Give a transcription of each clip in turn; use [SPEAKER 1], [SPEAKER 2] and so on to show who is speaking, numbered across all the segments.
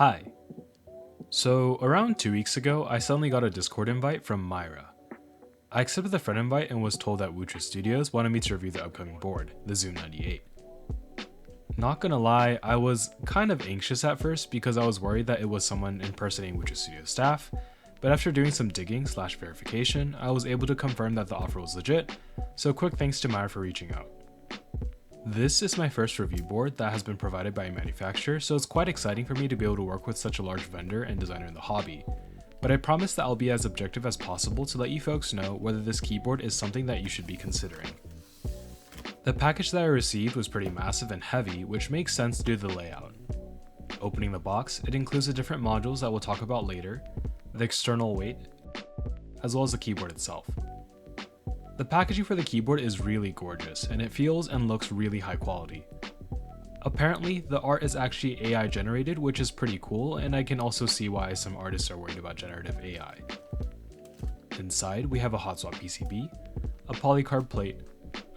[SPEAKER 1] Hi. So, around 2 weeks ago, I suddenly got a Discord invite from Myra. I accepted the friend invite and was told that Wucha Studios wanted me to review the upcoming board, the Zoom98. Not gonna lie, I was kind of anxious at first because I was worried that it was someone impersonating Wucha Studios staff, but after doing some digging/verification, I was able to confirm that the offer was legit, so quick thanks to Myra for reaching out. This is my first review board that has been provided by a manufacturer, so it's quite exciting for me to be able to work with such a large vendor and designer in the hobby. But I promise that I'll be as objective as possible to let you folks know whether this keyboard is something that you should be considering. The package that I received was pretty massive and heavy, which makes sense due to the layout. Opening the box, it includes the different modules that we'll talk about later, the external weight, as well as the keyboard itself. The packaging for the keyboard is really gorgeous, and it feels and looks really high quality. Apparently, the art is actually AI generated, which is pretty cool, and I can also see why some artists are worried about generative AI. Inside, we have a hot swap PCB, a polycarb plate,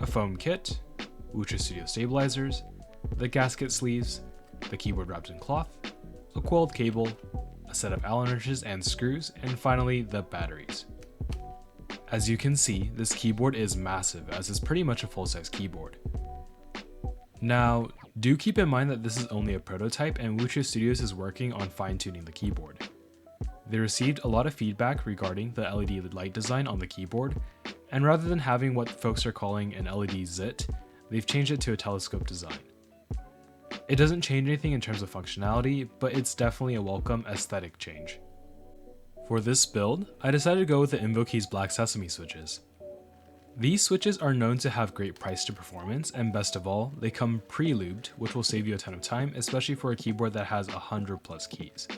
[SPEAKER 1] a foam kit, Wucha Studio stabilizers, the gasket sleeves, the keyboard wrapped in cloth, a coiled cable, a set of Allen wrenches and screws, and finally the batteries. As you can see, this keyboard is massive as it's pretty much a full-size keyboard. Now, do keep in mind that this is only a prototype and Wucha Studios is working on fine-tuning the keyboard. They received a lot of feedback regarding the LED light design on the keyboard, and rather than having what folks are calling an LED zit, they've changed it to a telescope design. It doesn't change anything in terms of functionality, but it's definitely a welcome aesthetic change. For this build, I decided to go with the Invokeys Black Sesame switches. These switches are known to have great price to performance, and best of all, they come pre-lubed, which will save you a ton of time, especially for a keyboard that has 100 plus keys.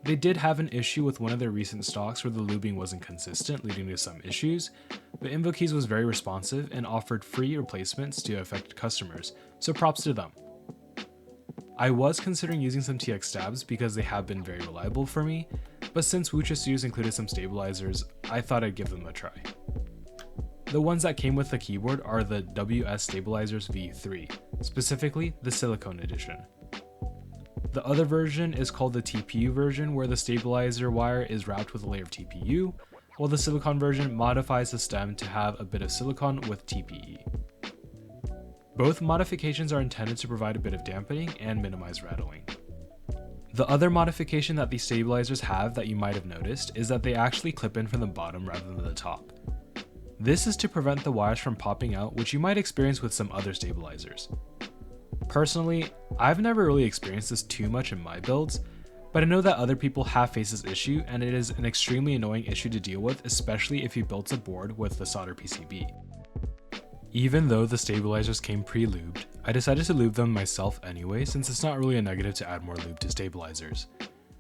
[SPEAKER 1] They did have an issue with one of their recent stocks where the lubing wasn't consistent, leading to some issues, but Invokeys was very responsive and offered free replacements to affected customers, so props to them. I was considering using some TX stabs because they have been very reliable for me, but since Wucha Studios included some stabilizers, I thought I'd give them a try. The ones that came with the keyboard are the WS Stabilizers V3, specifically the silicone edition. The other version is called the TPU version, where the stabilizer wire is wrapped with a layer of TPU, while the silicone version modifies the stem to have a bit of silicone with TPE. Both modifications are intended to provide a bit of dampening and minimize rattling. The other modification that these stabilizers have that you might have noticed is that they actually clip in from the bottom rather than the top. This is to prevent the wires from popping out, which you might experience with some other stabilizers. Personally, I've never really experienced this too much in my builds, but I know that other people have faced this issue, and it is an extremely annoying issue to deal with, especially if you built a board with the solder PCB. Even though the stabilizers came pre-lubed, I decided to lube them myself anyway, since it's not really a negative to add more lube to stabilizers.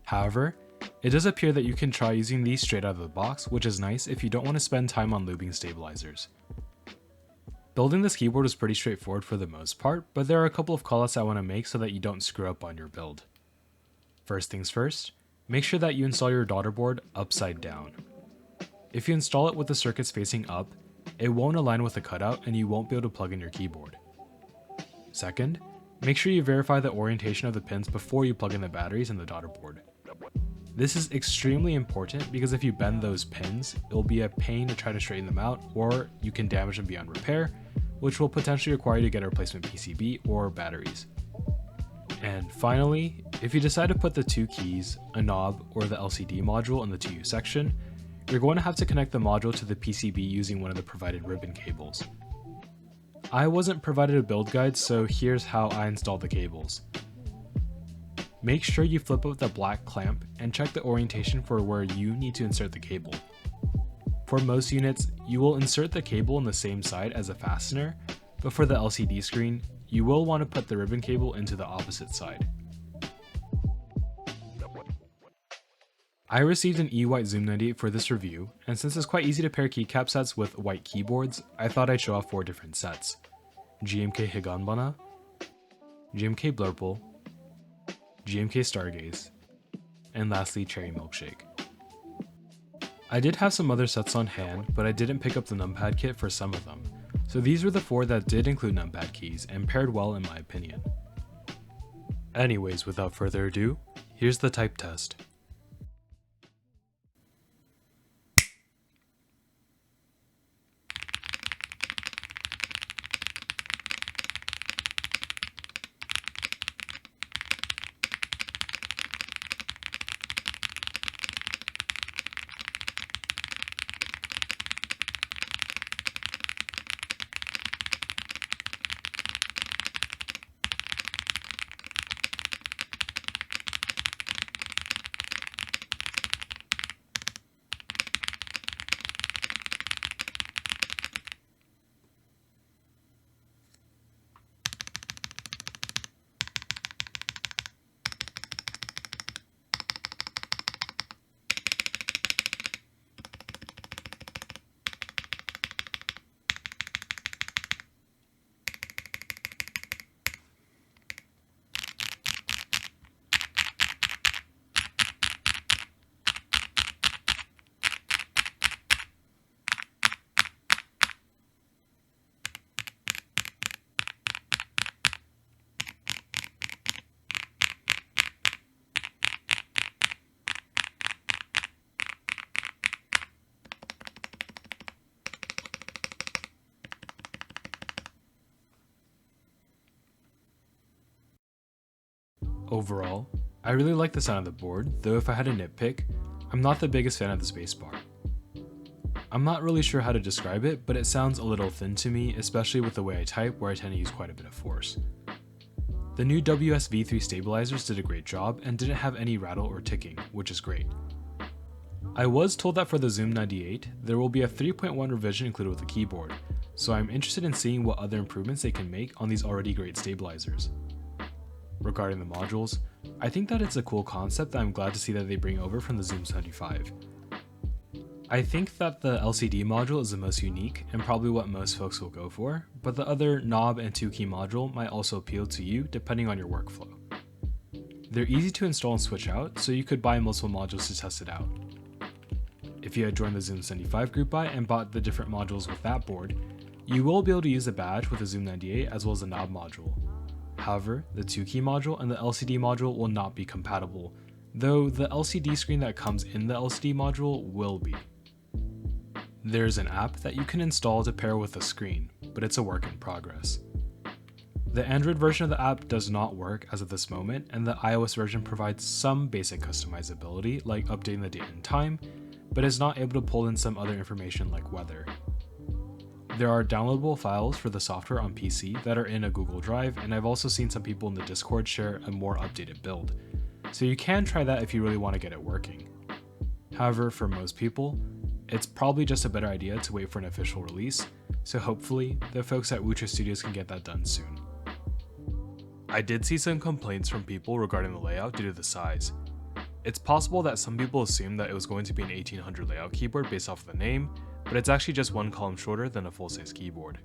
[SPEAKER 1] However, it does appear that you can try using these straight out of the box, which is nice if you don't want to spend time on lubing stabilizers. Building this keyboard was pretty straightforward for the most part, but there are a couple of callouts I want to make so that you don't screw up on your build. First things first, make sure that you install your daughter board upside down. If you install it with the circuits facing up, it won't align with the cutout and you won't be able to plug in your keyboard. Second, make sure you verify the orientation of the pins before you plug in the batteries in the daughter board. This is extremely important because if you bend those pins, it will be a pain to try to straighten them out, or you can damage them beyond repair, which will potentially require you to get a replacement PCB or batteries. And finally, if you decide to put the two keys, a knob, or the LCD module in the 2U section, you're going to have to connect the module to the PCB using one of the provided ribbon cables. I wasn't provided a build guide, so here's how I installed the cables. Make sure you flip out the black clamp and check the orientation for where you need to insert the cable. For most units, you will insert the cable on the same side as a fastener, but for the LCD screen, you will want to put the ribbon cable into the opposite side. I received an E-White Zoom98 for this review, and since it's quite easy to pair keycap sets with white keyboards, I thought I'd show off 4 different sets: GMK Higanbana, GMK Blurple, GMK Stargaze, and lastly Cherry Milkshake. I did have some other sets on hand, but I didn't pick up the numpad kit for some of them, so these were the 4 that did include numpad keys and paired well in my opinion. Anyways, without further ado, Here's the type test. Overall, I really like the sound of the board, though if I had to nitpick, I'm not the biggest fan of the spacebar. I'm not really sure how to describe it, but it sounds a little thin to me, especially with the way I type, where I tend to use quite a bit of force. The new WSV3 stabilizers did a great job and didn't have any rattle or ticking, which is great. I was told that for the Zoom98, there will be a 3.1 revision included with the keyboard, so I'm interested in seeing what other improvements they can make on these already great stabilizers. Regarding the modules, I think that it's a cool concept that I'm glad to see that they bring over from the Zoom75. I think that the LCD module is the most unique and probably what most folks will go for, but the other knob and 2-key module might also appeal to you depending on your workflow. They're easy to install and switch out, so you could buy multiple modules to test it out. If you had joined the Zoom75 group buy and bought the different modules with that board, you will be able to use the badge with the Zoom98 as well as the knob module. However, the 2-key module and the LCD module will not be compatible, though the LCD screen that comes in the LCD module will be. There's an app that you can install to pair with the screen, but it's a work in progress. The Android version of the app does not work as of this moment, and the iOS version provides some basic customizability like updating the date and time, but is not able to pull in some other information like weather. There are downloadable files for the software on PC that are in a Google Drive, and I've also seen some people in the Discord share a more updated build, so you can try that if you really want to get it working. However, for most people, it's probably just a better idea to wait for an official release, so hopefully the folks at Wucha Studios can get that done soon. I did see some complaints from people regarding the layout due to the size. It's possible that some people assumed that it was going to be an 1800 layout keyboard based off of the name, but it's actually just one column shorter than a full-size keyboard.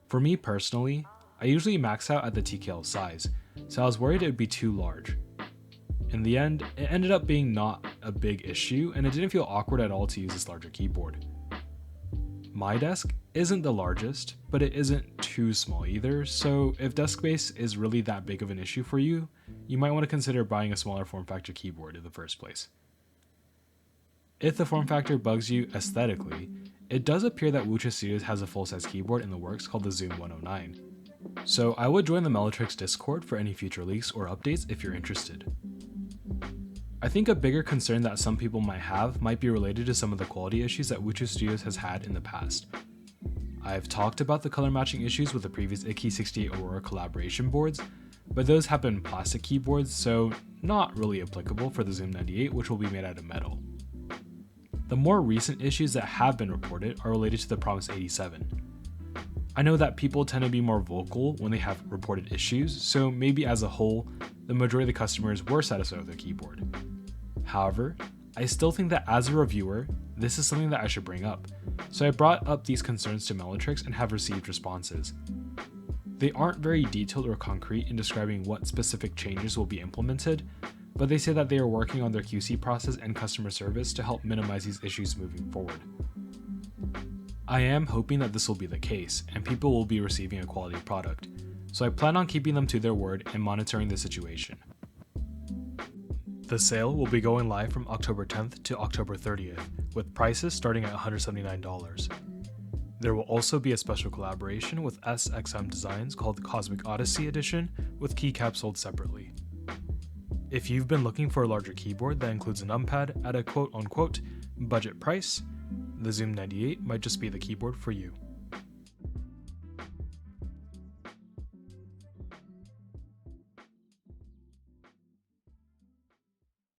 [SPEAKER 1] For me personally, I usually max out at the TKL size, so I was worried it would be too large. In the end, it ended up being not a big issue, and it didn't feel awkward at all to use this larger keyboard. My desk isn't the largest, but it isn't too small either, so if desk space is really that big of an issue for you, you might want to consider buying a smaller form factor keyboard in the first place. If the form factor bugs you aesthetically, it does appear that Wucha Studios has a full-size keyboard in the works called the Zoom109. So I would join the Meletrix Discord for any future leaks or updates if you're interested. I think a bigger concern that some people might have might be related to some of the quality issues that Wucha Studios has had in the past. I've talked about the color matching issues with the previous Icky68 Aurora collaboration boards, but those have been plastic keyboards, so not really applicable for the Zoom98, which will be made out of metal. The more recent issues that have been reported are related to the Promise 87. I know that people tend to be more vocal when they have reported issues, so maybe as a whole, the majority of the customers were satisfied with their keyboard. However, I still think that as a reviewer, this is something that I should bring up, so I brought up these concerns to Meletrix and have received responses. They aren't very detailed or concrete in describing what specific changes will be implemented, but they say that they are working on their QC process and customer service to help minimize these issues moving forward. I am hoping that this will be the case, and people will be receiving a quality product, so I plan on keeping them to their word and monitoring the situation. The sale will be going live from October 10th to October 30th, with prices starting at $179. There will also be a special collaboration with SXM Designs called Cosmic Odyssey Edition, with keycaps sold separately. If you've been looking for a larger keyboard that includes a numpad at a quote-unquote budget price, the Zoom98 might just be the keyboard for you.